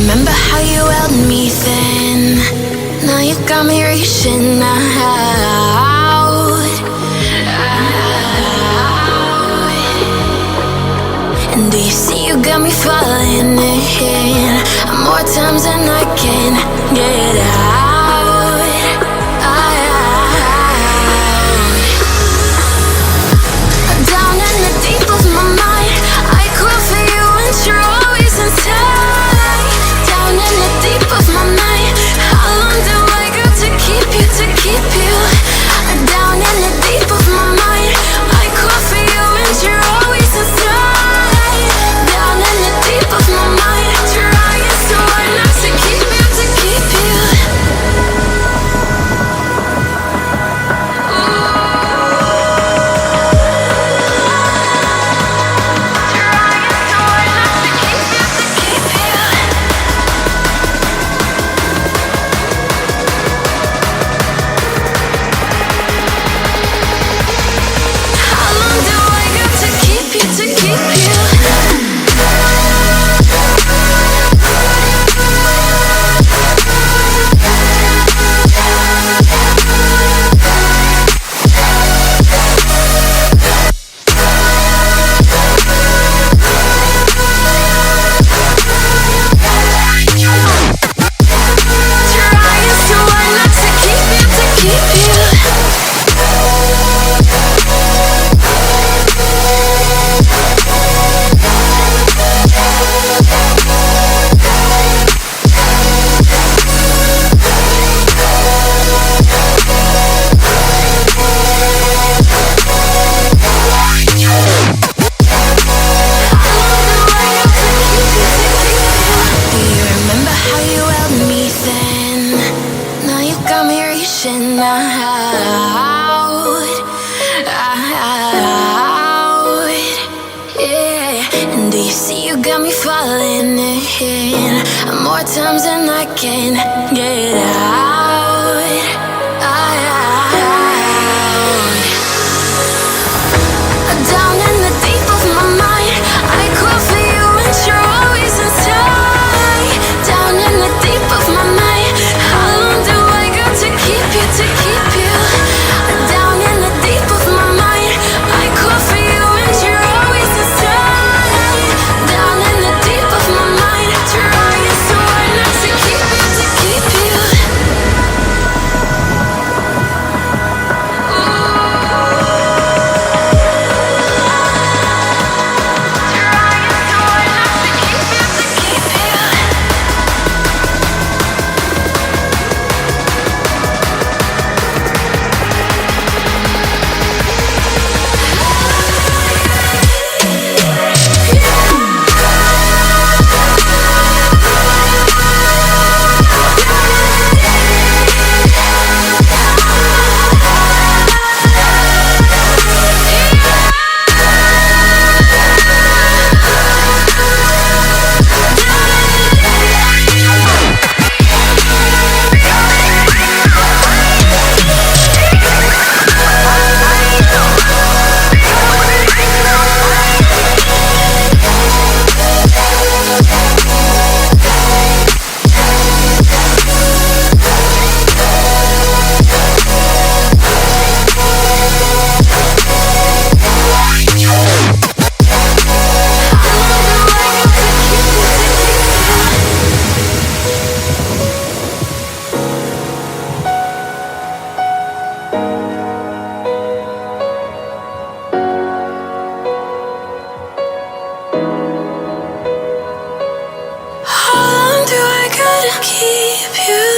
remember how you held me then? Now you got me reaching out. And do you see you got me falling in more times than I can get out. Down in the deep of my mind, I crawl for you and you're always inside. Down in the deep of my mind, how long do I got to keep you, to keep you? Down in the deep of my mind, I crawl for you and you're always inside. Down in the deep of my mind, trying so hard not to keep you, to keep you. More times than I can get out. Down in the deep of my mind, I crawl for you and you're always inside. Down in the deep of my mind, how long do I got to keep you, to keep you? Down in the deep of my mind, I crawl for you and you're always inside. Down in the deep of my mind, trying so hard not to keep you, to keep you. Keep you